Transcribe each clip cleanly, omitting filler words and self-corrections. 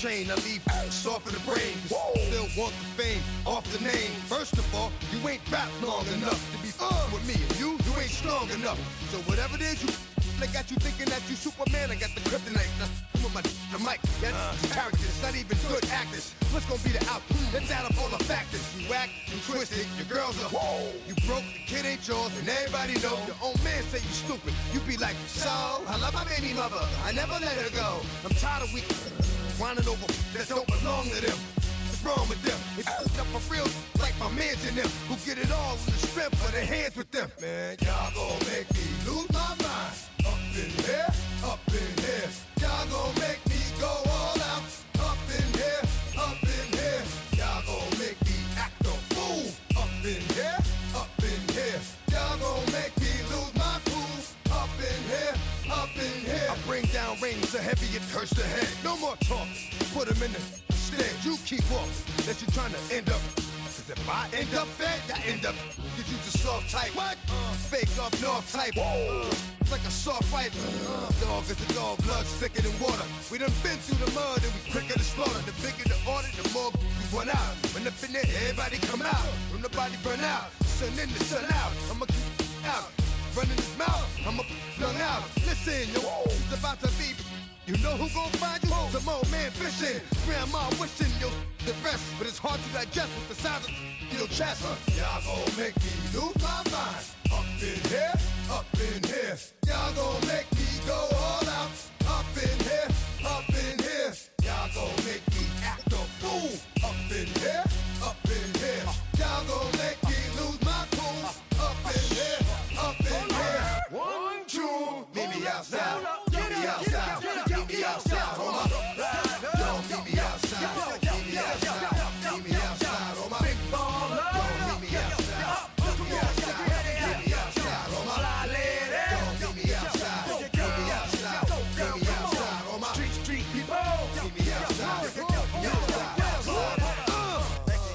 chain, I leave soft in the brain. Still want the fame, off the name. First of all, you ain't rap long enough to be with me. And you ain't strong enough. So whatever it is you I got you thinking that you Superman, I got the kryptonite. Come on, the mic, that's characters, not even good actors. What's gonna be the output? Let's add up all the factors. You whack, you twisted, your girls are you broke, the kid ain't yours, and everybody know. Your own man say you stupid. You be like, so, I love my baby mother, I never let her go. I'm tired of whining over that don't belong to them. What's wrong with them? They fucked up for real, like my mans in them, who get it all in the strength of their hands with them. Man, y'all gon' make me lose my mind. Up in here, up in here. Y'all gon' make me go all out. Up in here, up in here. Y'all gon' make me act a fool. Up in here, up in here. Y'all gon' make me lose my cool. Up in here, up in here. I bring down rain so heavy it hurts the head. No more talk, put them in the stand. You keep up, that you trying to end up. Cause if I end up fed, I end up. Cause you just soft type. What? Fake up north type. It's like a soft fight. Dog is a dog, blood thicker than water. We done been through the mud and we quicker to slaughter. The bigger the order, the more we run out. When up in there, everybody come out. When the body burn out, sun in the sun out. I'ma keep out. Running his mouth, I'ma flung out. Listen, yo, it's about to be. You know who gon' find you? Some old man fishing. Grandma wishing you the best, but it's hard to digest with the sound of your chest. Y'all gon' make me lose my mind. Up in here, up in here. Y'all gon' make me go all out. Up in here, up in here. Y'all gon' make me act a fool. Up in here, up in here. Y'all gon' make me lose my cool. Up in here, up in here. 1, 2, meet me outside. Meet me outside. Meet me outside, hold my don't meet me outside. Meet me outside. Meet me outside, hold my big baller. Don't meet me outside. Meet me outside. Meet me outside, hold my fly lady. Don't meet me outside. Meet me outside. Meet me outside, hold my street people. Meet me outside. Meet me outside.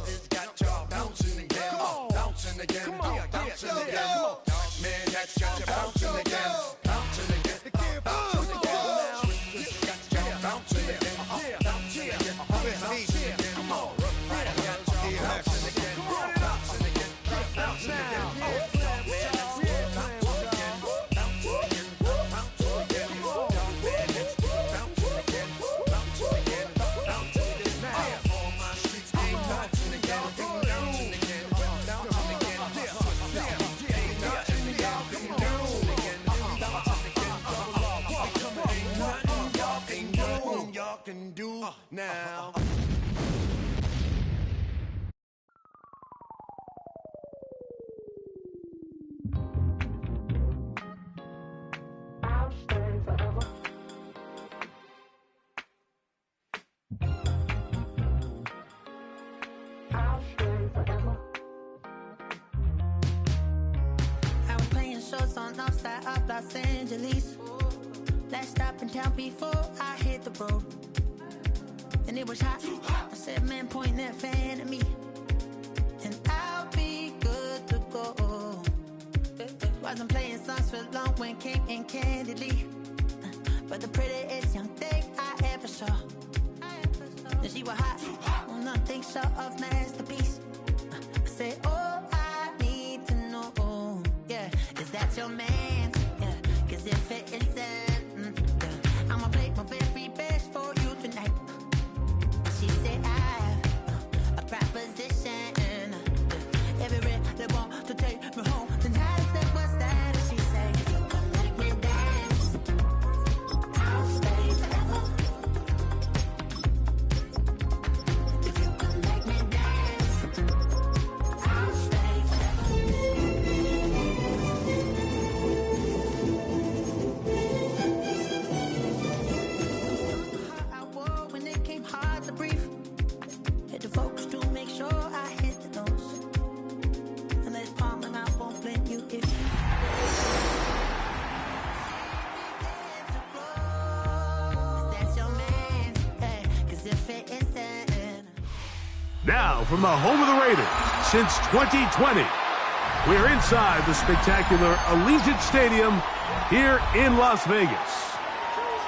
It's got y'all bouncing again, bouncing again, bouncing again. Man, that's got you bouncing again, bouncing again. Can do now. I was playing shows on outside of Los Angeles. Last stop in town before I hit the road. And it was hot. I said, man, point that fan at me, and I'll be good to go. Wasn't playing songs for long when came in candidly, but the prettiest young thing I ever saw. And she was hot, well, nothing short of masterpiece. I said, oh, I need to know, yeah, is that your man? Yeah, cause if it isn't, I'ma play my very best for you tonight. She said I have a proposition. If you really want to take me home, then I said, what's that? And she said, if you come make me dance, I'll stay forever. If you come make me dance, I'll stay forever. I wore when it came hard to breathe. Hit the focus to make sure I hit the notes. And let's palm and I won't blame you if you. That's your man, cause if it isn't. Now, from the home of the Raiders, since 2020, we're inside the spectacular Allegiant Stadium here in Las Vegas.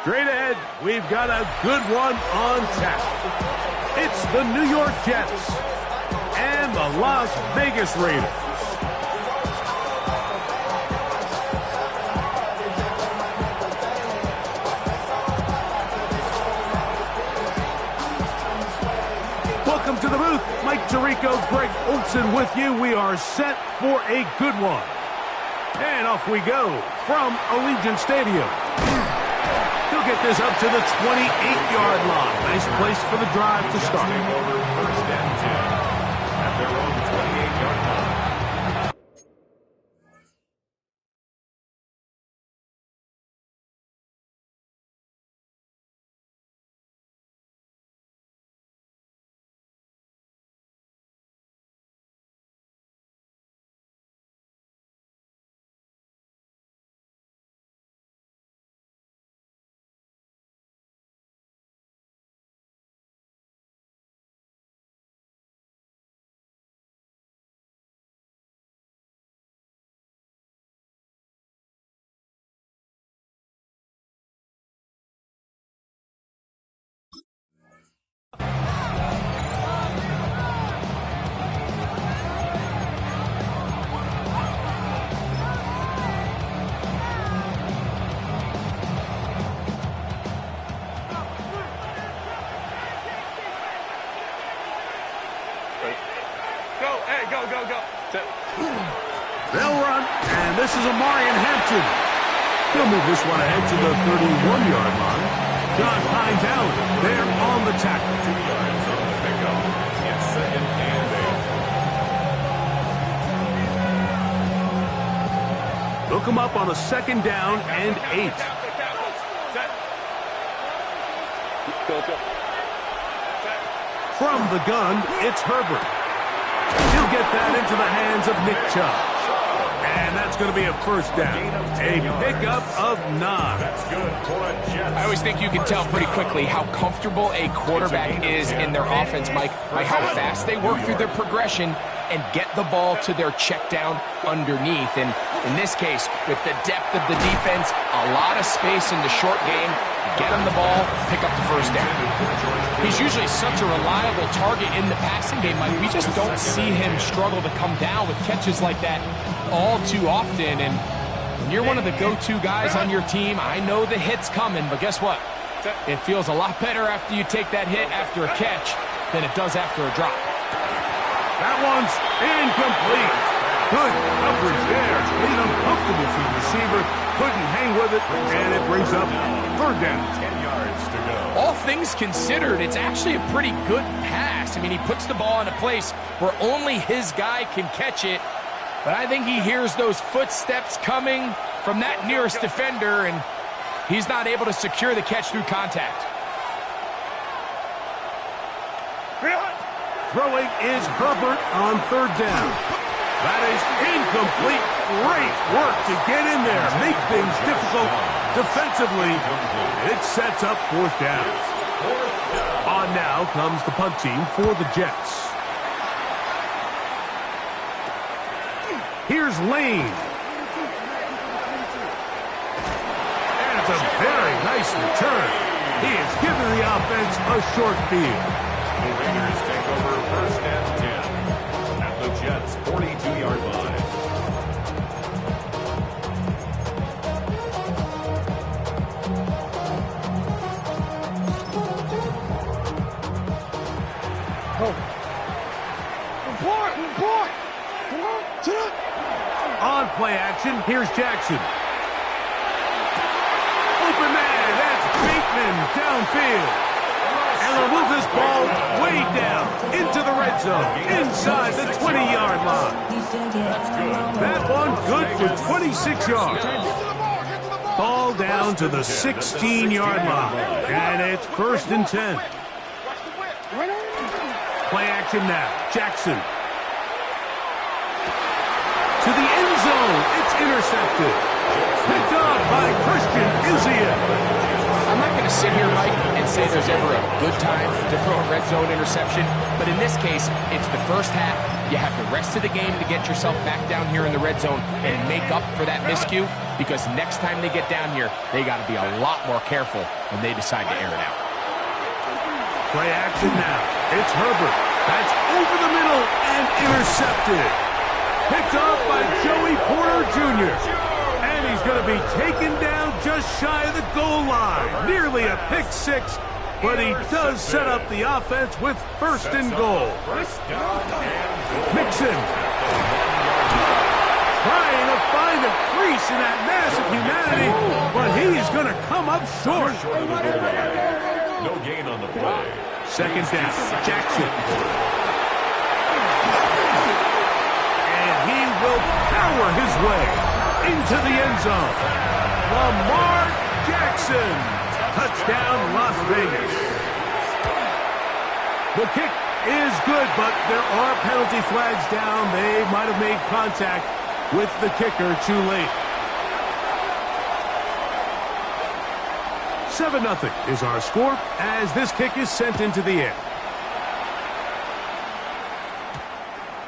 Straight ahead, we've got a good one on tap. It's the New York Jets and the Las Vegas Raiders. Welcome to the booth. Mike Tirico, Greg Olson with you. We are set for a good one. And off we go from Allegiant Stadium. He'll get this up to the 28-yard line. Nice place for the drive to start. First and 10 at their own 28-yard line. They'll run, and this is Amarian Hampton. He'll move this one ahead to the 31-yard line. John Hines Allen there on the tackle. 2 yards on the pickup. It's second and 8. Look him up on a second down and 8. From the gun, it's Herbert. He'll get that into the hands of Nick Chubb. And that's going to be a first down. A pickup of 9. That's good for a Jets. I always think you can tell pretty quickly how comfortable a quarterback is in their offense, Mike, by how fast they work through their progression and get the ball to their check down underneath. And in this case, with the depth of the defense, a lot of space in the short game, get him the ball, pick up the first down. He's usually such a reliable target in the passing game, Mike. We just don't see him struggle to come down with catches like that all too often. And when you're one of the go-to guys on your team, I know the hit's coming, but guess what? It feels a lot better after you take that hit after a catch than it does after a drop. That one's incomplete. Good coverage there. Made uncomfortable for the receiver. Couldn't hang with it, and it brings up third down. 10 yards to go. All things considered, it's actually a pretty good pass. I mean, he puts the ball in a place where only his guy can catch it. But I think he hears those footsteps coming from that nearest defender, and he's not able to secure the catch through contact. Throwing is Herbert on third down. That is incomplete. Great work to get in there. Make things difficult defensively. It sets up fourth down. On now comes the punt team for the Jets. Here's Lane. And it's a very nice return. He has given the offense a short field. The Raiders take over first and 10 at the Jets' 42-yard line. On play action, here's Jackson. Open man, that's Bateman downfield. And they'll move this ball way down into the red zone, inside the 20-yard line. That one good for 26 yards. Ball down to the 16-yard line, and it's first and 10. Play action now, Jackson. To the end zone, it's intercepted. Picked up by Christian Izia. I'm not going to sit here, Mike, and say there's ever a good time to throw a red zone interception, but in this case, it's the first half, you have the rest of the game to get yourself back down here in the red zone and make up for that miscue, because next time they get down here, they got to be a lot more careful when they decide to air it out. Play action now. It's Herbert. That's over the middle and intercepted. Picked off by Joey Porter Jr. And he's going to be taken down just shy of the goal line. Nearly a pick six, but he does set up the offense with first and goal. Mixon trying to find a crease in that mass of humanity, but he is going to come up short. No gain on the play. Second down, Jackson. And he will power his way into the end zone. Lamar Jackson. Touchdown, Las Vegas. The kick is good, but there are penalty flags down. They might have made contact with the kicker too late. 7-0 is our score as this kick is sent into the air.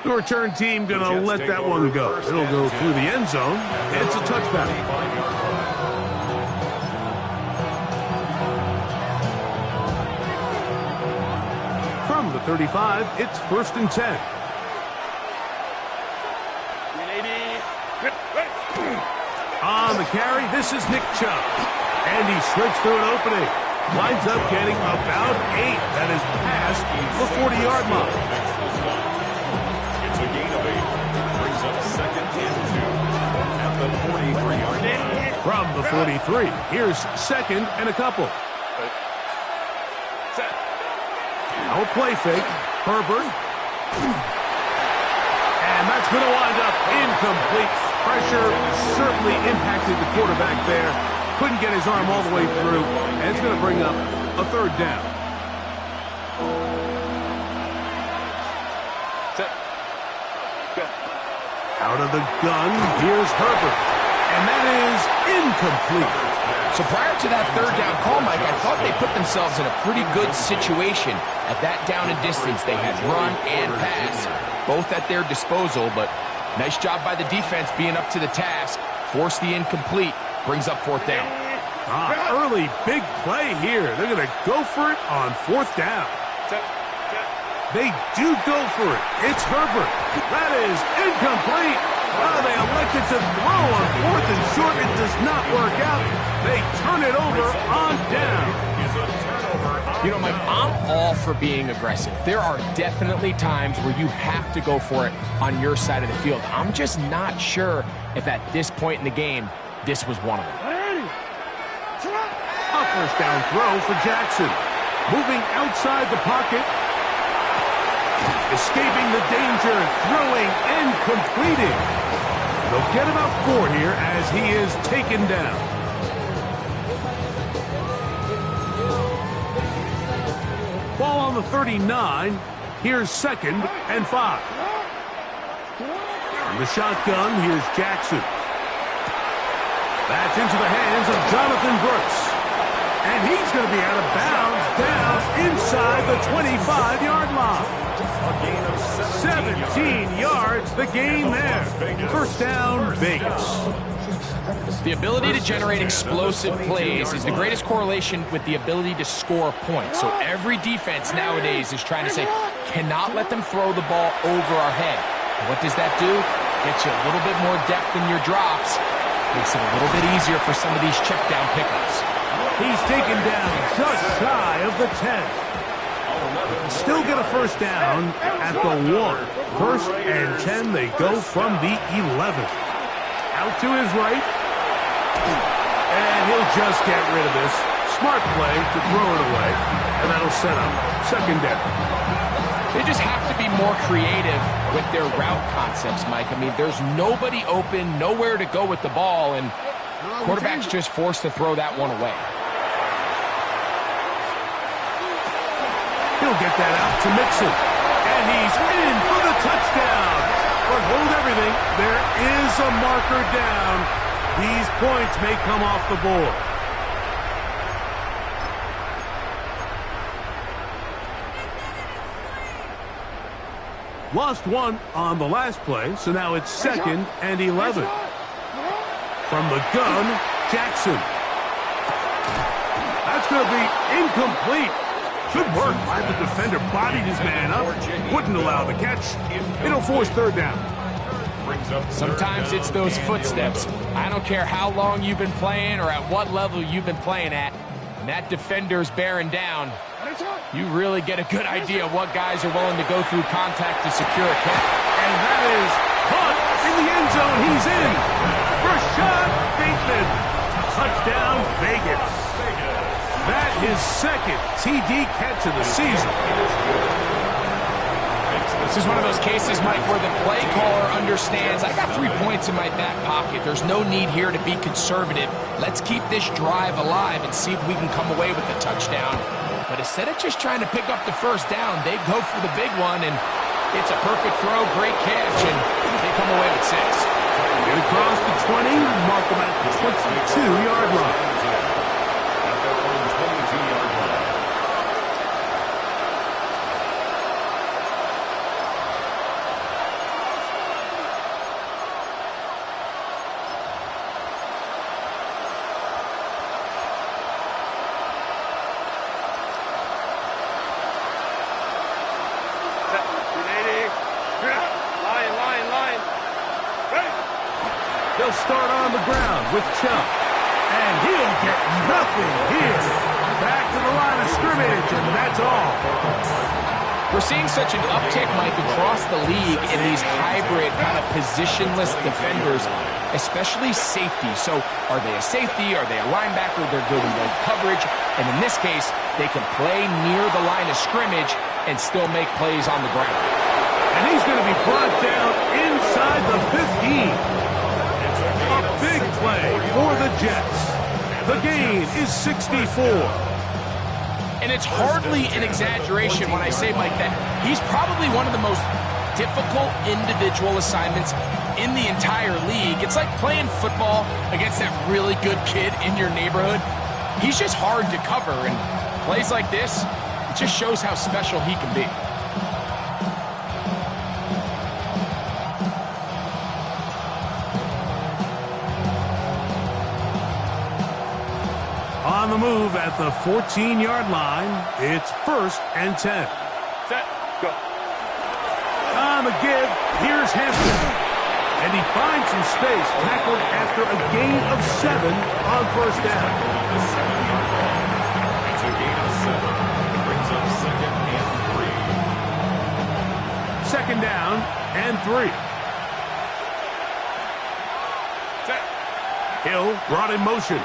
The return team going to let that one go. It'll go through the end zone. It's a touchback. From the 35, it's 1st and 10. On the carry, this is Nick Chubb. And he slips through an opening. Winds up getting about 8. That is past the 40-yard line. It's a gain of 8. Brings up 2nd and 2 at the 43-yard line. From the 43, here's 2nd and a couple. Now a play fake. Herbert. And that's going to wind up incomplete. Pressure certainly impacted the quarterback there. Couldn't get his arm all the way through, and it's going to bring up a 3rd down. Out of the gun, here's Herbert, and that is incomplete. So prior to that 3rd down call, Mike, I thought they put themselves in a pretty good situation. At that down and distance, they had run and pass, both at their disposal, but nice job by the defense being up to the task, forced the incomplete. Brings up 4th down. Early big play here. They're going to go for it on 4th down. They do go for it. It's Herbert. That is incomplete. Oh, they elected to throw on 4th and short. It does not work out. They turn it over on down. You know, Mike, I'm all for being aggressive. There are definitely times where you have to go for it on your side of the field. I'm just not sure if at this point in the game, this was one of them. A 1st down throw for Jackson. Moving outside the pocket. Escaping the danger, throwing and completing. They'll get about 4 here as he is taken down. Ball on the 39. Here's 2nd and 5. From the shotgun, here's Jackson. That's into the hands of Jonathan Brooks. And he's going to be out of bounds down inside the 25-yard line. 17 yards, the gain there. 1st down, Vegas. The ability to generate explosive plays is the greatest correlation with the ability to score points. So every defense nowadays is trying to say, cannot let them throw the ball over our head. And what does that do? Gets you a little bit more depth in your drops. Makes it a little bit easier for some of these check down pickups. He's taken down just shy of the 10. Still get a 1st down at the 1. 1st and 10, they go from the 11. Out to his right. And he'll just get rid of this. Smart play to throw it away. And that'll set up 2nd down. They just have to be more creative with their route concepts, Mike. I mean, there's nobody open, nowhere to go with the ball, and quarterback's just forced to throw that one away. He'll get that out to Mixon. And he's in for the touchdown. But hold everything. There is a marker down. These points may come off the board. Lost one on the last play, so now it's 2nd and 11. From the gun, Jackson. That's going to be incomplete. Good work by the defender. Bodied his man up. Wouldn't allow the catch. It'll force 3rd down. Sometimes it's those footsteps. I don't care how long you've been playing or at what level you've been playing at. When that defender's bearing down, you really get a good idea of what guys are willing to go through contact to secure a catch. And that is caught in the end zone. He's in. Rashad Bateman. Touchdown, Vegas. That is 2nd TD catch of the season. This is one of those cases, Mike, where the play caller understands, I got 3 points in my back pocket. There's no need here to be conservative. Let's keep this drive alive and see if we can come away with the touchdown. But instead of just trying to pick up the 1st down, they go for the big one, and it's a perfect throw, great catch, and they come away with 6. Get across the 20, mark them at the 22-yard line. They'll start on the ground with Chubb. And he'll get nothing here. Back to the line of scrimmage, and that's all. We're seeing such an uptick, Mike, across the league in these hybrid kind of positionless defenders, especially safety. So are they a safety? Are they a linebacker? They're good in both coverage. And in this case, they can play near the line of scrimmage and still make plays on the ground. And he's going to be brought down inside the 15. A big play for the Jets. The gain is 64. And it's hardly an exaggeration when I say, Mike, that he's probably one of the most difficult individual assignments in the entire league. It's like playing football against that really good kid in your neighborhood. He's just hard to cover, and plays like this, it just shows how special he can be. On the move at the 14-yard line, it's 1st and 10. Set, go. On the give, here's Hampton. And he finds some space, tackled after a gain of 7 on 1st down. It's a gain of 7. Brings up 2nd and 3. 2nd down and 3. Set. Hill brought in motion.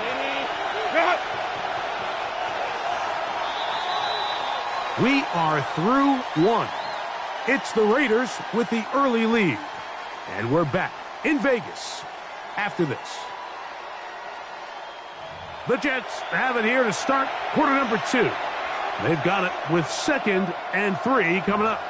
We are through 1. It's the Raiders with the early lead. And we're back in Vegas after this. The Jets have it here to start quarter number 2. They've got it with 2nd and 3 coming up.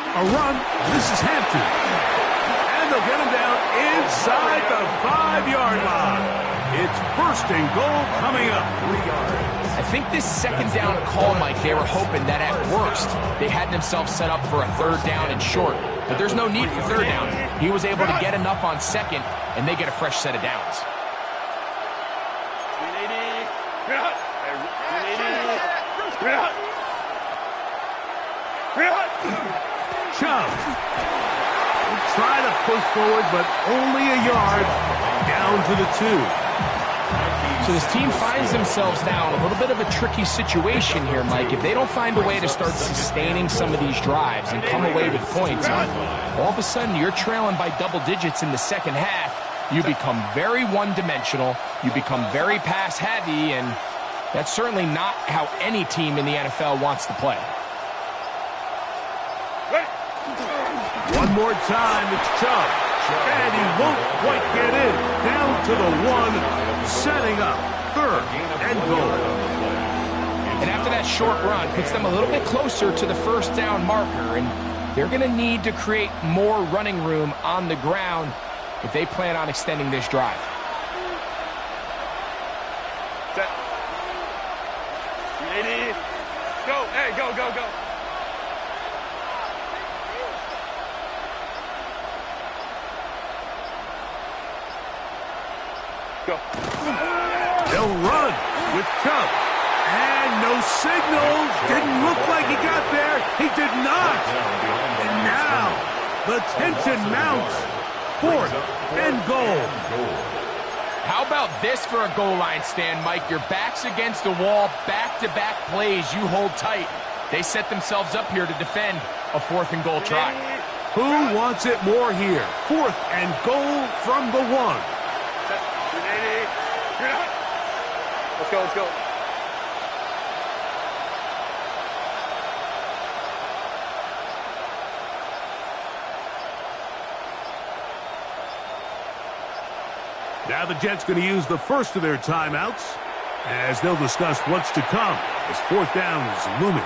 A run. This is Hampton. And they'll get him down inside the 5-yard line. It's 1st and goal coming up. 3 yards. I think this 2nd down call, Mike, they were hoping that at worst they had themselves set up for a 3rd down and short. But there's no need for 3rd down. He was able to get enough on 2nd, and they get a fresh set of downs. Chubb. Try to push forward, but only a yard down to the 2. So this team finds themselves now in a little bit of a tricky situation here, Mike. If they don't find a way to start sustaining some of these drives and come away with points, all of a sudden you're trailing by double digits in the 2nd half. You become very one-dimensional. You become very pass-heavy, and that's certainly not how any team in the NFL wants to play. One more time, it's Chubb. And he won't quite get in. Down to the 1, setting up 3rd and goal. And after that short run, puts them a little bit closer to the first down marker, and they're going to need to create more running room on the ground if they plan on extending this drive. Set. Ready. Go. Hey, go, go, go. Go. They'll run with Chubb. And no signal. Didn't look like he got there. He did not. And now the tension mounts. 4th and goal. How about this for a goal line stand, Mike? Your back's against the wall, back-to-back plays, you hold tight. They set themselves up here to defend a 4th and goal try. Who wants it more here? 4th and goal from the 1. Let's go, let's go. Now the Jets going to use the first of their timeouts as they'll discuss what's to come as 4th down is looming.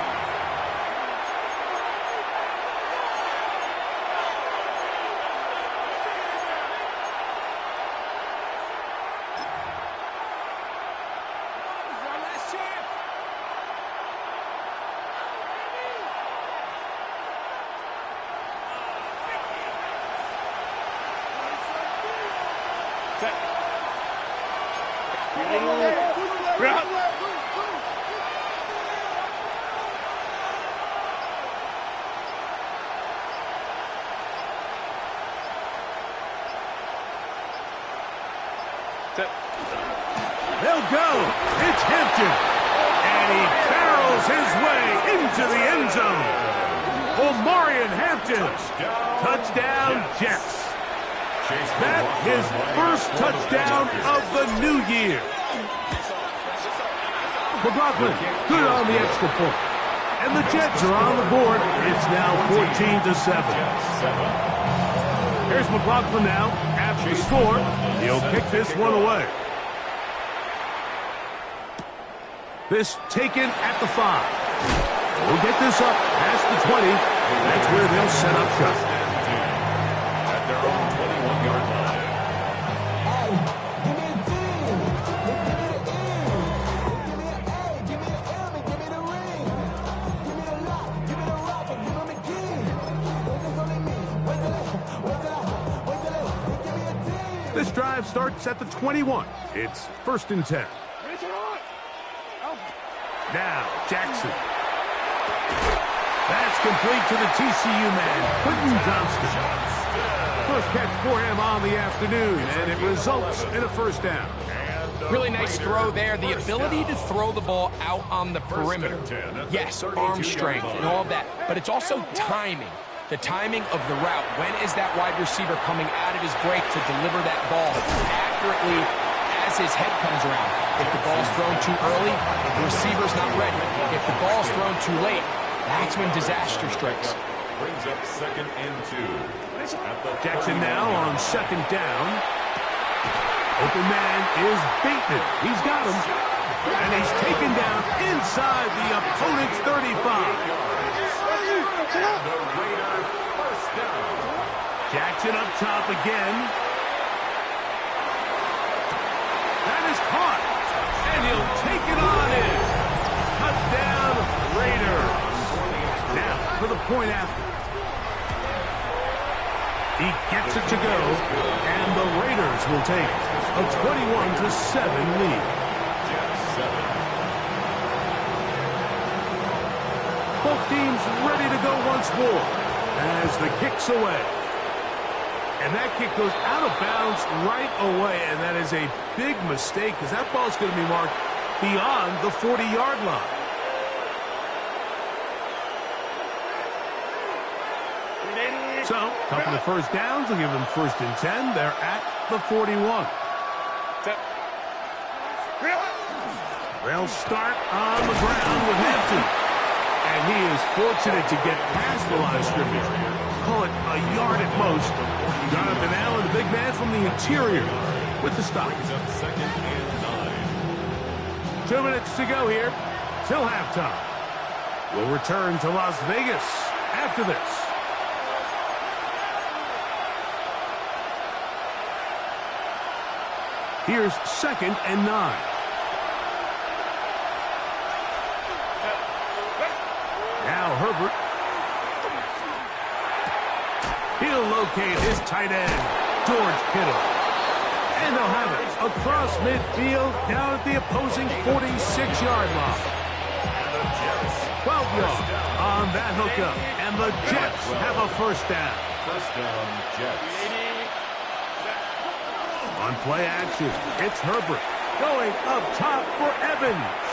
They'll go. It's Hampton. And he barrels his way into the end zone. Omarion Hampton. Touchdown, Jets. That his first touchdown of the new year. McLaughlin, good on the extra point. And the Jets are on the board. It's now 14-7. Here's McLaughlin now. After the score, he'll kick this one away. This taken at the 5. We'll get this up past the 20. That's where they'll set up shop. At their own 21-yard line. This drive starts at the 21. It's 1st and 10. Now, Jackson. That's complete to the TCU man, Quentin Johnston. First catch for him on the afternoon, and it results in a 1st down. Really nice throw there. The ability to throw the ball out on the perimeter. Yes, arm strength and all of that, but it's also timing. The timing of the route. When is that wide receiver coming out of his break to deliver that ball accurately as his head comes around? If the ball's thrown too early, the receiver's not ready. If the ball's thrown too late, that's when disaster strikes. Brings up 2nd and 2. Jackson now on 2nd down. Open man is Bateman. He's got him. And he's taken down inside the opponent's 35. Jackson up top again. That is caught. And he'll take it on in. Touchdown, Raiders. Now for the point after. He gets it to go. And the Raiders will take a 21-7 lead. Both teams ready to go once more as the kick's away. And that kick goes out of bounds right away, and that is a big mistake because that ball's going to be marked beyond the 40-yard line. So, a couple of 1st downs will give them 1st and 10. They're at the 41. They'll start on the ground with Hampton. And he is fortunate to get past the line of scrimmage. a yard at most. Jonathan Allen, the big man from the interior, with the stop. Brings up second and 9. 2 minutes to go here till halftime. We'll return to Las Vegas after this. Here's second and 9. Now Herbert. He'll locate his tight end, George Kittle. And they'll have it across midfield down at the opposing 46-yard line. 12 yards on that hookup. And the Jets have a first down. First down, Jets. On play action, it's Herbert going up top for Evans.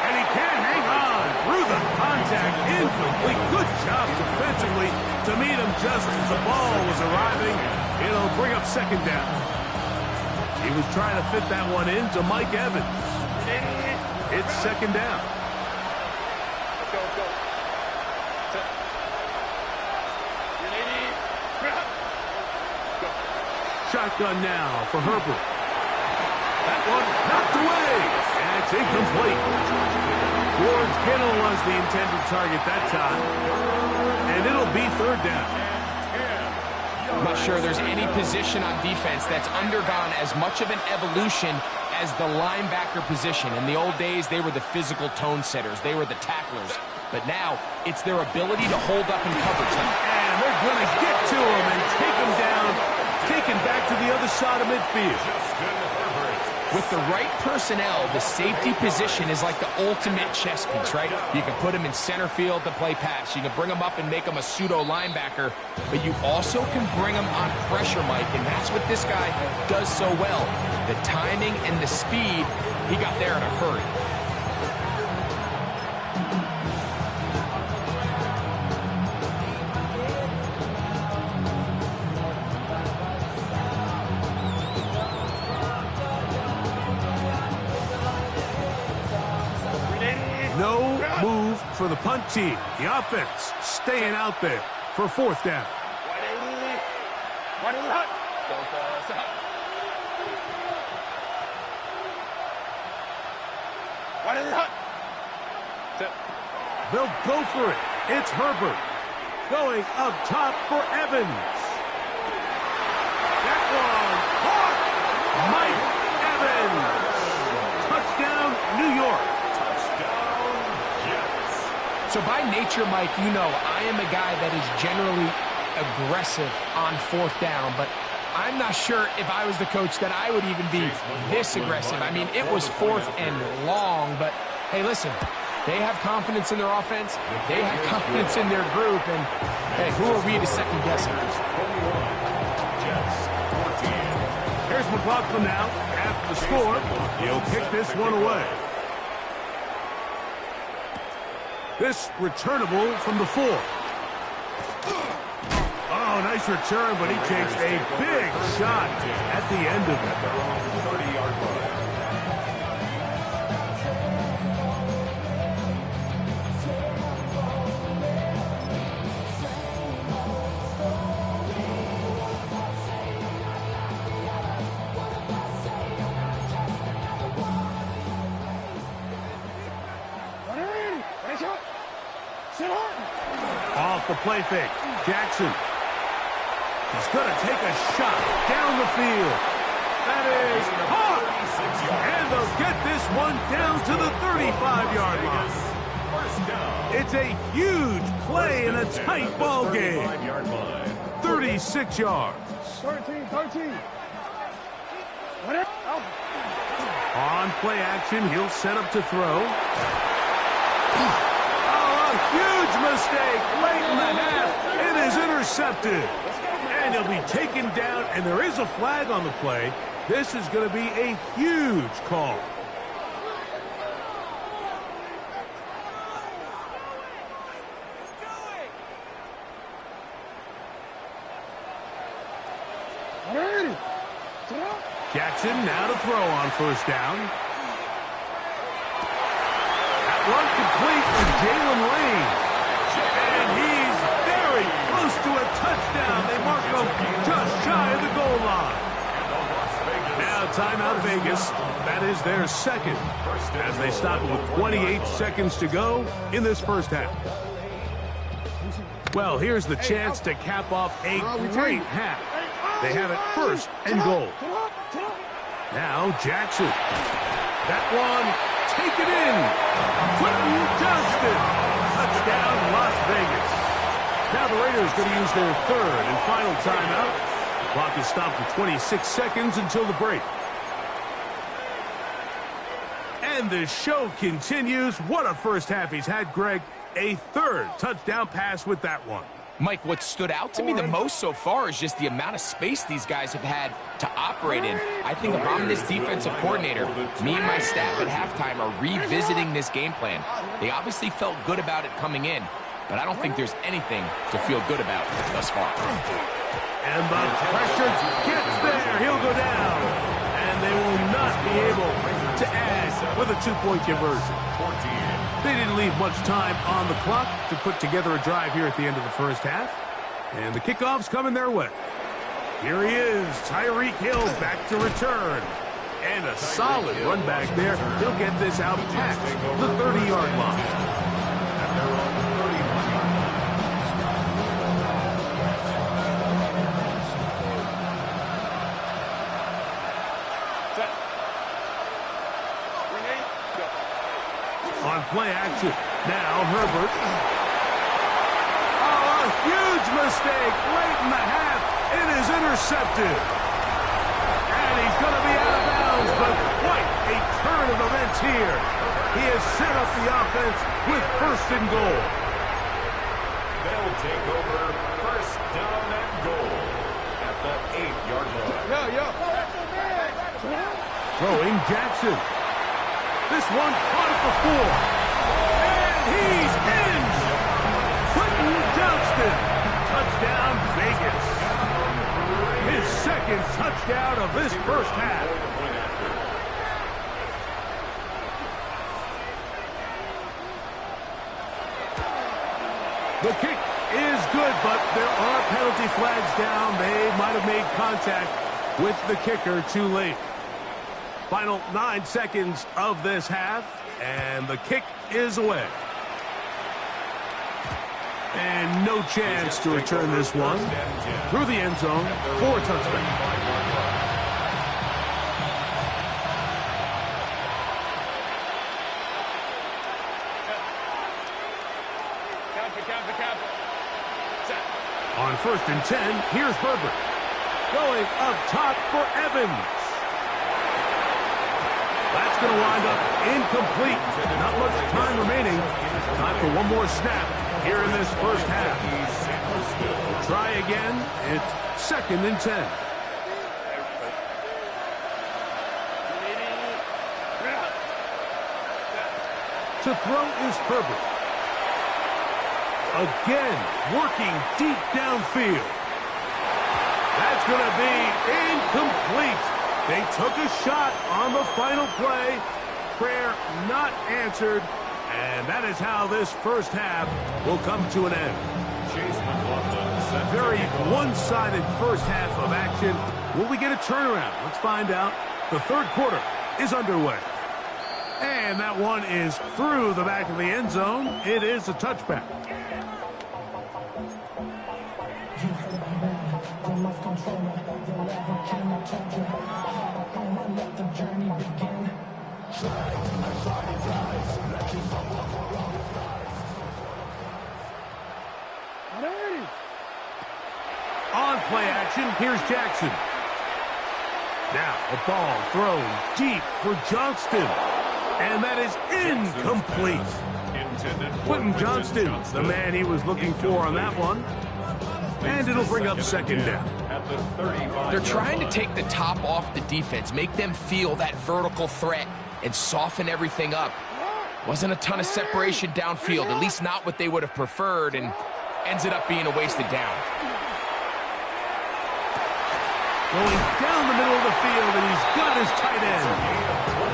And he can't hang on through the contact. Incomplete. Good job defensively to meet him just as the ball was arriving. It'll bring up second down. He was trying to fit that one into Mike Evans. It's second down. Let's go, let's go. Set. Go. Shotgun now for Herbert. That one knocked away. And it's incomplete. George Kittle was the intended target that time. And it'll be third down. I'm not sure there's any position on defense that's undergone as much of an evolution as the linebacker position. In the old days, they were the physical tone setters. They were the tacklers. But now, it's their ability to hold up in coverage. And they're going to get to him and take him down, take him back to the other side of midfield. With the right personnel, the safety position is like the ultimate chess piece, right? You can put him in center field to play pass. You can bring him up and make him a pseudo linebacker, but you also can bring him on pressure, Mike, and that's what this guy does so well. The timing and the speed, he got there in a hurry. No move for the punt team. The offense staying out there for fourth down. 180 hut. Go pass out. 180 hut. Set. They'll go for it. It's Herbert going up top for Evans. That one caught. Mike Evans. Touchdown, New York. So by nature, Mike, you know, I am a guy that is generally aggressive on fourth down, but I'm not sure if I was the coach that I would even be this aggressive. I mean, it was fourth and long, but hey, listen, they have confidence in their offense. They have confidence in their group, and hey, who are we to second guess it? Here's McLaughlin now. After the score, he'll kick this one away. This returnable from the 4. Oh, nice return, but he takes a big shot at the end of it. 30-yard line. Off the play fake. Jackson. He's going to take a shot down the field. That is caught. And they'll get this one down to the 35-yard line. It's a huge play in a tight ball game. 36 yards. 13. On play action, he'll set up to throw. Huge mistake late in the half. It is intercepted. And he'll be taken down, and there is a flag on the play. This is going to be a huge call. Jackson now to throw on first down. That one complete for Jalen Lane. And he's very close to a touchdown. They mark him just shy of the goal line. Now timeout Vegas. That is their second, as they stop it with 28 seconds to go in this first half. Well, here's the chance to cap off a great half. They have it first and goal. Now Jackson. That one, take it in. Quentin Johnston. Touchdown, Las Vegas. Now the Raiders going to use their third and final timeout. The clock is stopped for 26 seconds until the break. And the show continues. What a first half he's had, Greg. A third touchdown pass with that one. Mike, what stood out to me the most so far is just the amount of space these guys have had to operate in. I think if I'm this defensive coordinator, me and my staff at halftime are revisiting this game plan. They obviously felt good about it coming in, but I don't think there's anything to feel good about thus far. And the pressure gets there. He'll go down. And they will not be able to add with a two-point conversion. They didn't leave much time on the clock to put together a drive here at the end of the first half. And the kickoff's coming their way. Here he is, Tyreek Hill back to return. And a solid run back there. He'll get this out past the 30-yard line. On play action. Now Herbert. Oh, a huge mistake late in the half. It is intercepted. And he's going to be out of bounds, but quite a turn of events here. He has set up the offense with first and goal. They'll take over first down and goal at the 8-yard line. Throwing Jackson. This one caught it before. And he's in! Quentin Johnston. Touchdown, Vegas. His second touchdown of this first half. The kick is good, but there are penalty flags down. They might have made contact with the kicker too late. Final 9 seconds of this half, and the kick is away. And no chance to return this one through the end zone for a touchdown. On first and 10, here's Herbert. Going up top for Evans. That's going to wind up incomplete. Not much time remaining. Time for one more snap here in this first half. We'll try again. It's second and 10. To throw is Herbert. Again, working deep downfield. That's going to be incomplete. They took a shot on the final play. Prayer not answered. And that is how this first half will come to an end. Very one-sided first half of action. Will we get a turnaround? Let's find out. The third quarter is underway. And that one is through the back of the end zone. It is a touchback. On play action, here's Jackson. Now a ball thrown deep for Johnston. And that is incomplete. Quentin Johnston, the man he was looking for on that one. And it'll bring up second down. They're trying to take the top off the defense, make them feel that vertical threat, and soften everything up. Wasn't a ton of separation downfield, at least not what they would have preferred, and ends it up being a wasted down. Going down the middle of the field, and he's got his tight end.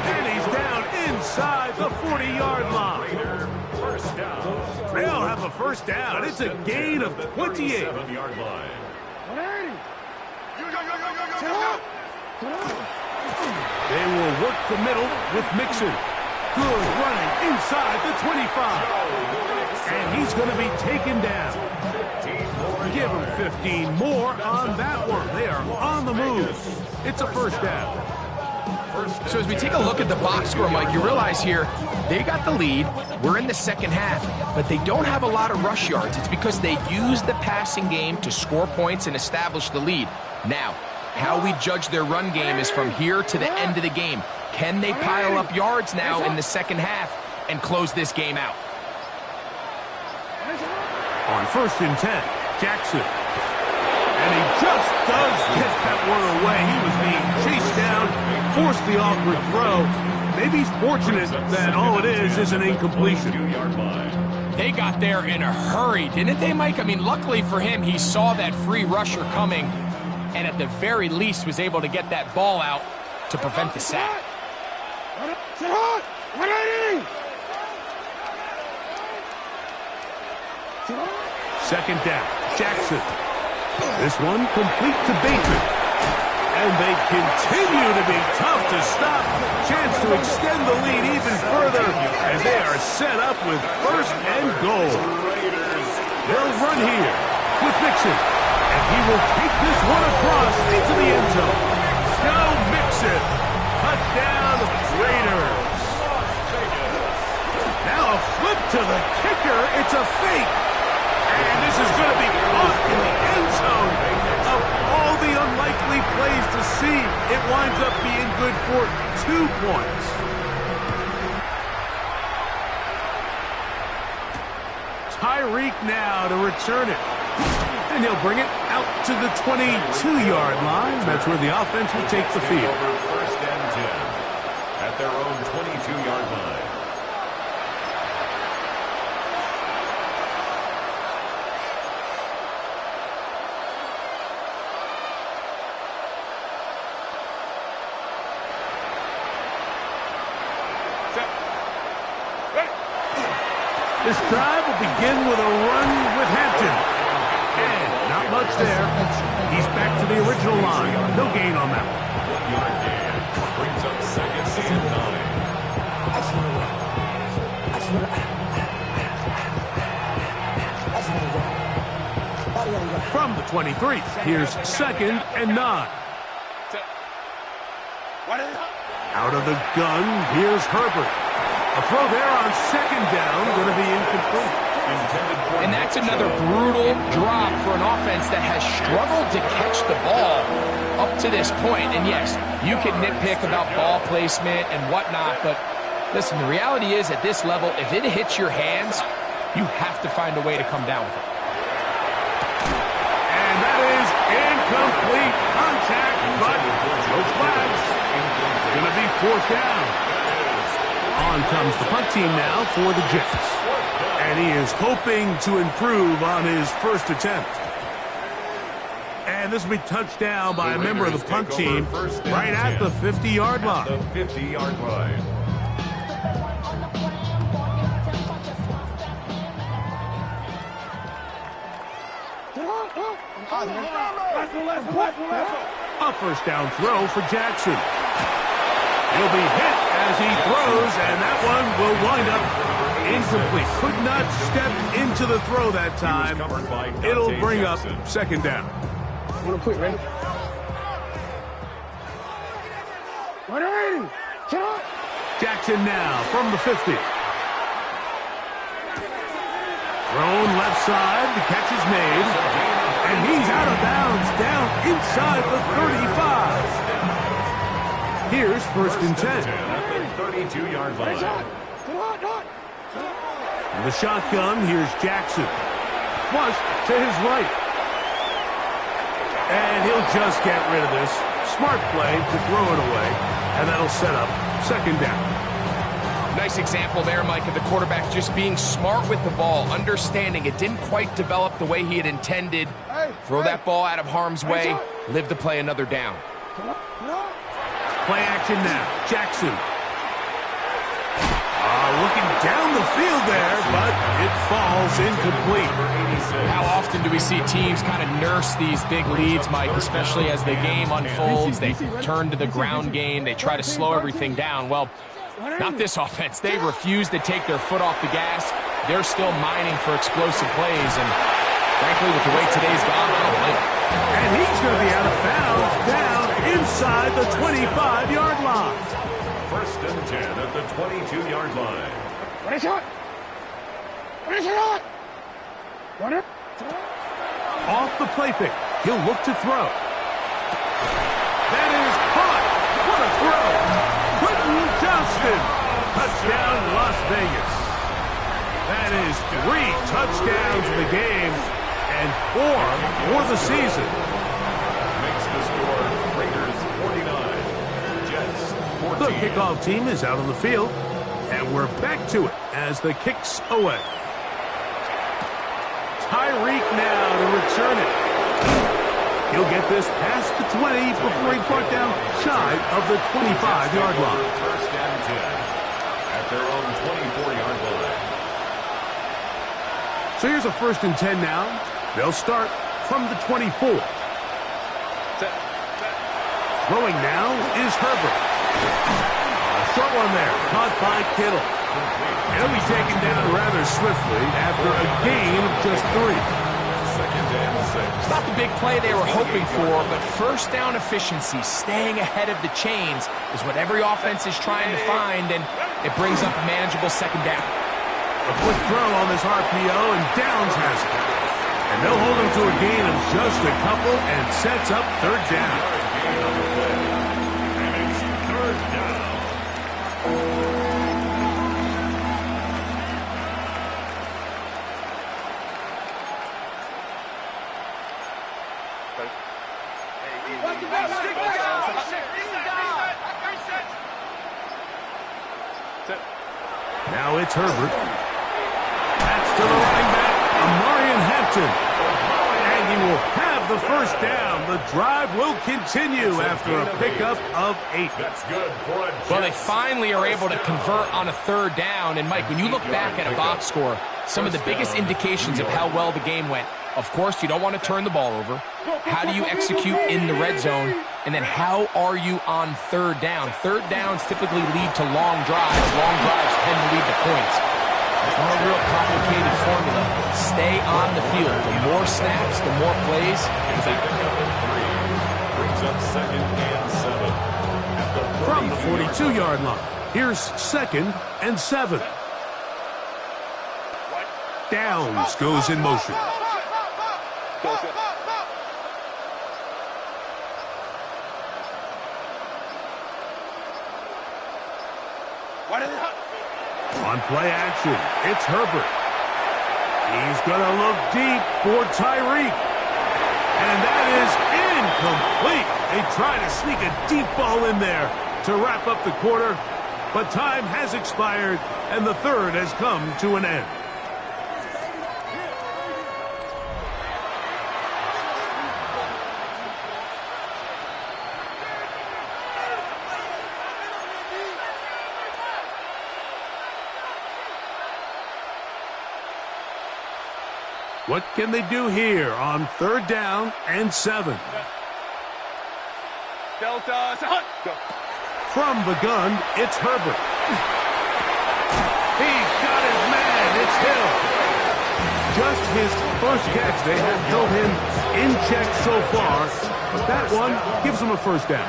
And he's down inside the 40-yard line. first down. They'll have a first down. It's a gain of 28. 37-yard line. They will work the middle with Mixon. Good running inside the 25. And he's going to be taken down. Give him 15 more on that one. They are on the move. It's a first down. So as we take a look at the box score, Mike, you realize here they got the lead. We're in the second half, but they don't have a lot of rush yards. It's because they use the passing game to score points and establish the lead. Now, how we judge their run game is from here to the end of the game. Can they pile up yards now in the second half and close this game out? On 1st and 10, Jackson. And he just does get that one away. He was being chased down, forced the awkward throw. Maybe he's fortunate that all it is an incompletion. They got there in a hurry, didn't they, Mike? I mean, luckily for him, he saw that free rusher coming and at the very least was able to get that ball out to prevent the sack. Second down, Jackson. This one complete to Bateman. And they continue to be tough to stop. Chance to extend the lead even further as they are set up with 1st and goal. They'll run here with Mixon. And he will take this one across into the end zone. Go Mixon. Touchdown Raiders. Now a flip to the kicker. It's a fake. And this is going to be caught in the end zone. Of all the unlikely plays to see, it winds up being good for 2 points. Tyreek now to return it. And he'll bring it out to the 22-yard line. That's where the offense will take the field. Over 1st and 10 at their own 22-yard line. This drive will begin with a run with Hampton. And not much there. He's back to the original line. No gain on that one. 1-yard gain brings up 2nd and 9. From the 23, here's 2nd and 9. Out of the gun, here's Herbert. A throw there on 2nd down, going to be incomplete. And that's another brutal drop for an offense that has struggled to catch the ball up to this point. And yes, you can nitpick about ball placement and whatnot, but listen, the reality is at this level, if it hits your hands, you have to find a way to come down with it. And that is incomplete contact, but no flags. It's going to be 4th down. On comes the punt team now for the Jets. And he is hoping to improve on his first attempt. And this will be touched down by a member of the punt team right at the 50-yard line. The 50-yard line. A first down throw for Jackson. He'll be hit as he throws, and that one will wind up incomplete. Could not step into the throw that time. It'll bring up 2nd down. Jackson now from the 50. Thrown left side, the catch is made, and he's out of bounds down inside the 35. Here's 1st and 10. At the 32-yard line. And the shotgun, here's Jackson. Flush to his right. And he'll just get rid of this. Smart play to throw it away, and that'll set up 2nd down. Nice example there, Mike, of the quarterback just being smart with the ball, understanding it didn't quite develop the way he had intended. Throw that ball out of harm's way, live to play another down. Play action now. Jackson. A Looking down the field there, but it falls incomplete. How often do we see teams kind of nurse these big leads, Mike, especially as the game unfolds? They turn to the ground game. They try to slow everything down. Well, not this offense. They refuse to take their foot off the gas. They're still mining for explosive plays, and frankly, with the way today's gone, I don't blame them. And he's going to be out of bounds down inside the 25-yard line. First and 10 at the 22-yard line. Off the play fake. He'll look to throw. That is caught. What a throw. Quentin Johnston. Touchdown, Las Vegas. That is 3 touchdowns in the game and 4 for the season. Makes the score Raiders 49, Jets 14. The kickoff team is out on the field, and we're back to it as the kick's away. Tyreek now to return it. He'll get this past the 20 before he's brought down shy of the 25-yard line. First and 10 at their own 24-yard line. So here's a first and 10 now. They'll start from the 24. Throwing now is Herbert. A short one there, caught by Kittle. He'll be taken down rather swiftly after a gain of just 3. Second and 6. It's not the big play they were hoping for, but first down efficiency, staying ahead of the chains, is what every offense is trying to find, and it brings up a manageable second down. A quick throw on this RPO, and Downs has it. And they'll hold him to a gain of just a couple and sets up third down. And it's third down. Now it's Herbert. That's to the running back, Amarian Hampton. And he will have the first down. The drive will continue after a pickup of 8. That's good for a Well, they finally are able to convert on a third down. And, Mike, when you look back at a box score, some of the biggest indications of how well the game went, of course, you don't want to turn the ball over. How do you execute in the red zone? And then how are you on third down? Third downs typically lead to long drives. Long drives tend to lead to points. It's not a real complicated formula. Stay on the field. The more snaps, the more plays. Brings up second and 7. At the From the 42-yard line, here's second and 7. Downs goes in motion. On play action, it's Herbert. He's going to look deep for Tyreek. And that is incomplete. They try to sneak a deep ball in there to wrap up the quarter, but time has expired, and the third has come to an end. What can they do here on third down and 7? Delta, go. From the gun, it's Herbert. He's got his man. It's Hill. Just his first catch. They have held him in check so far, but that one gives him a first down.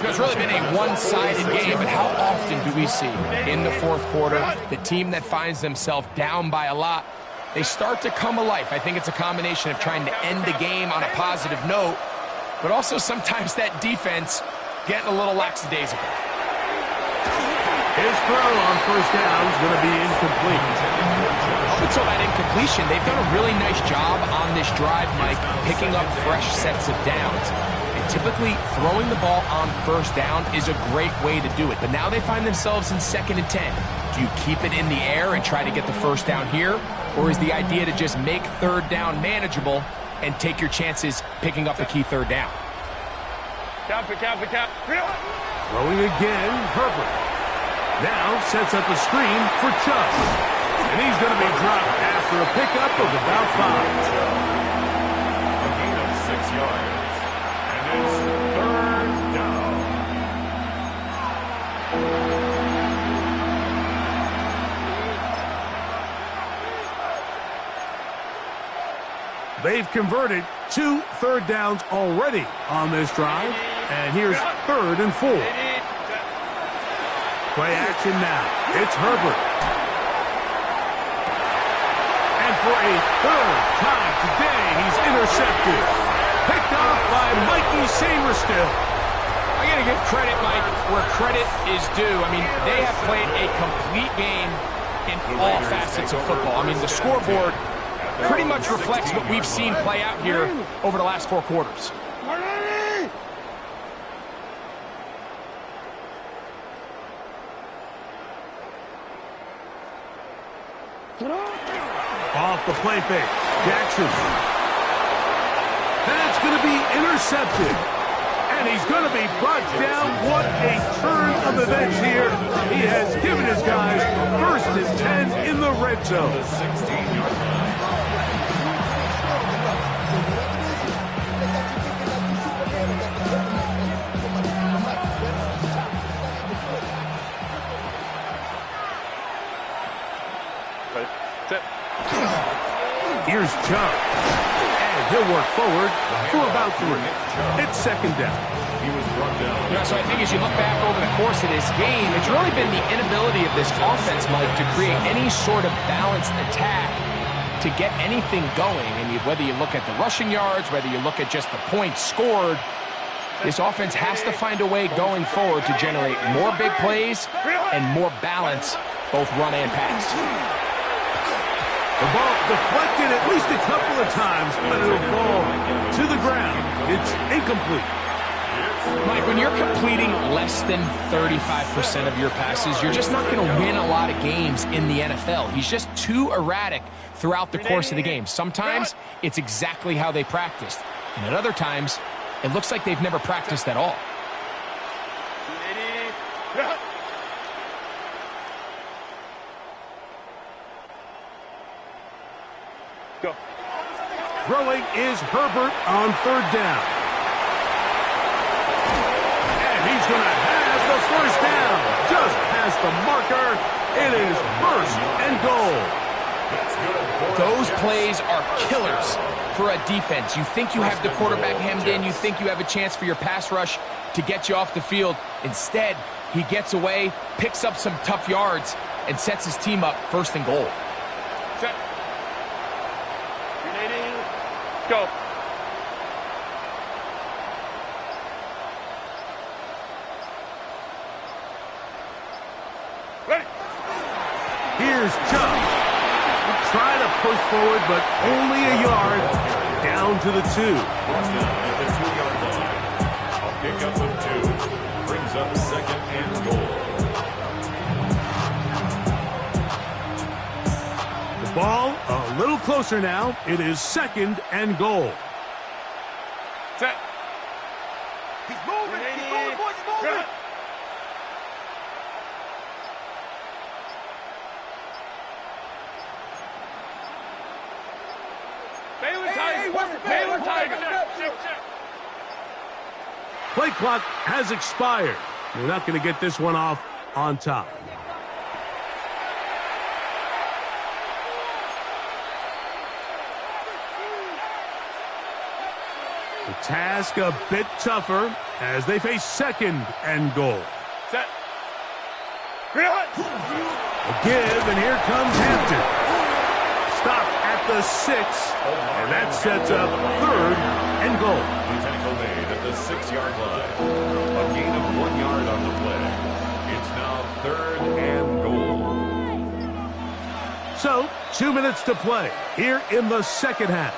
It's really been a one-sided game, but how often do we see in the fourth quarter the team that finds themselves down by a lot, they start to come alive? I think it's a combination of trying to end the game on a positive note, but also sometimes that defense getting a little lackadaisical. His throw on first down is going to be incomplete. Up until that incompletion, they've done a really nice job on this drive, Mike, picking up fresh sets of downs. And typically, throwing the ball on first down is a great way to do it. But now they find themselves in second and 10. Do you keep it in the air and try to get the first down here? Or is the idea to just make third down manageable and take your chances picking up a key third down? Cap. Throwing again, Herbert. Now sets up a screen for Chubb. And he's going to be dropped after a pickup of about 5. A gain of 6 yards. And it's third down. They've converted 2 third downs already on this drive. And here's 3rd and 4. Play action now. It's Herbert. And for a 3rd time today, he's intercepted. Picked off by Mikey Saberstill. I got to give credit, Mike, where credit is due. I mean, they have played a complete game in all facets of football. I mean, the scoreboard pretty much reflects what we've seen play out here over the last 4 quarters. Off the play fake. Jackson. That's going to be intercepted. And he's going to be brought down. What a turn of events here. He has given his guys 1st and 10 in the red zone. The 16-yard line. Here's Chubb. And he'll work forward for about 3. It's 2nd down. He was brought down. So I think as you look back over the course of this game, it's really been the inability of this offense, Mike, to create any sort of balanced attack to get anything going. And whether you look at the rushing yards, whether you look at just the points scored, this offense has to find a way going forward to generate more big plays and more balance, both run and pass. The ball deflected at least a couple of times, but it'll fall to the ground. It's incomplete. Mike, when you're completing less than 35% of your passes, you're just not going to win a lot of games in the NFL. He's just too erratic throughout the course of the game. Sometimes it's exactly how they practiced, and at other times it looks like they've never practiced at all. Go. Throwing is Herbert on 3rd down. And he's going to have the 1st down. Just past the marker. It is 1st and goal. Those plays are killers for a defense. You think you have the quarterback hemmed in. You think you have a chance for your pass rush to get you off the field. Instead, he gets away, picks up some tough yards, and sets his team up 1st and goal. Set. Go. Ready. Here's Chubb. Try to push forward, but only a yard. Down to the 2. At the 2-yard line. A pickup of 2 brings up 2nd and goal. The ball a little closer now. It is 2nd and goal. Set. He's moving. He's moving, boys. He's moving. Baylor Tiger. Play clock has expired. You're not going to get this one off on time. The task a bit tougher as they face 2nd and goal. Set. A give, and here comes Hampton. Stop at the 6, and that sets up 3rd and goal. The tackle made at the 6-yard line. A gain of 1 yard on the play. It's now 3rd and goal. So, 2 minutes to play here in the 2nd half.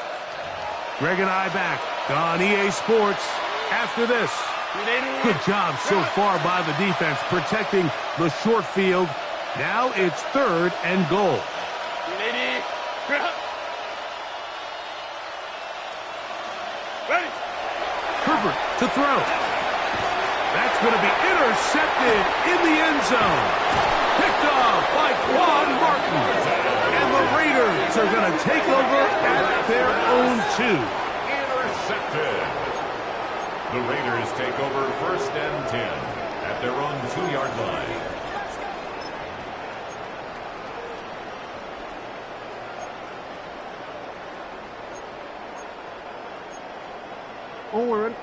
Greg and I back on EA Sports after this. Good job so far by the defense protecting the short field. Now it's 3rd and goal. Ready. Herbert to throw. That's going to be intercepted in the end zone. Picked off by Quan Martin. And the Raiders are going to take over at their own 2. Intercepted. The Raiders take over 1st and 10 at their own 2-yard line. Owen.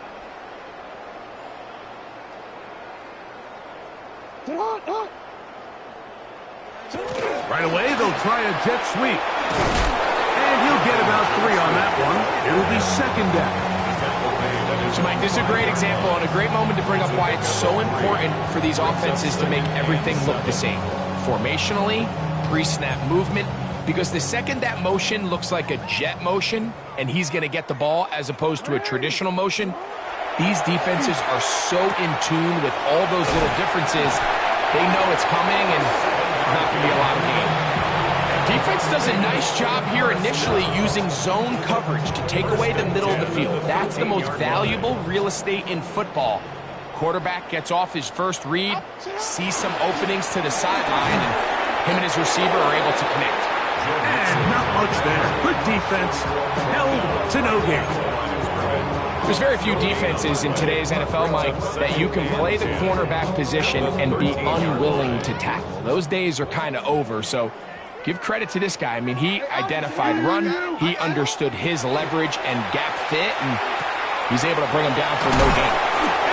Right away, they'll try a jet sweep. And he'll get about 3 on that one. It'll be 2nd down. So, Mike, this is a great example and a great moment to bring up why it's so important for these offenses to make everything look the same. Formationally, pre-snap movement, because the second that motion looks like a jet motion and he's going to get the ball as opposed to a traditional motion, these defenses are so in tune with all those little differences. They know it's coming and there's not going to be a lot of gain. Defense does a nice job here initially using zone coverage to take away the middle of the field. That's the most valuable real estate in football. Quarterback gets off his first read, sees some openings to the sideline, and him and his receiver are able to connect. And not much there. Good defense. Held to no gain. There's very few defenses in today's NFL, Mike, that you can play the cornerback position and be unwilling to tackle. Those days are kind of over, so give credit to this guy. I mean, he identified run, he understood his leverage and gap fit, and he's able to bring him down for no gain.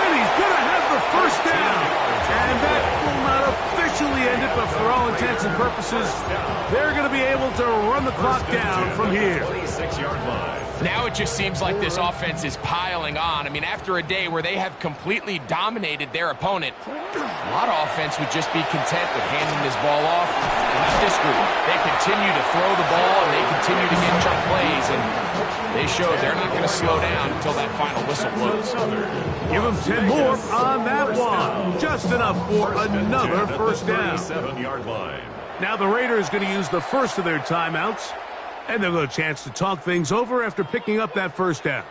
And he's going to have the 1st down. And that will not officially end it, but for all intents and purposes, they're going to be able to run the clock down from here. 26-yard line. Now it just seems like this offense is piling on. I mean, after a day where they have completely dominated their opponent, a lot of offense would just be content with handing this ball off. And not this group. They continue to throw the ball, and they continue to get jump plays, and they show they're not going to slow down until that final whistle blows. Give them 10 more on that one. Just enough for another 1st down. 37-yard line. Now the Raiders going to use the first of their timeouts, and they'll get a chance to talk things over after picking up that 1st down.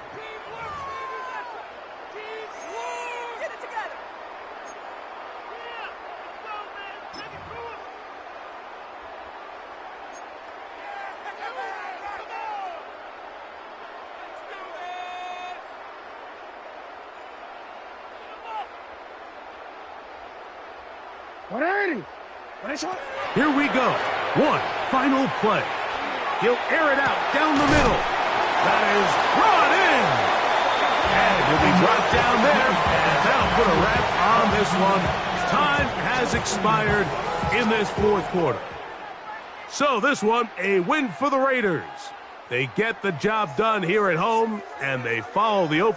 Here we go. One final play. He'll air it out down the middle. That is brought in. And he'll be brought down there. And that'll put a wrap on this one. Time has expired in this 4th quarter. So this one, a win for the Raiders. They get the job done here at home, and they follow the open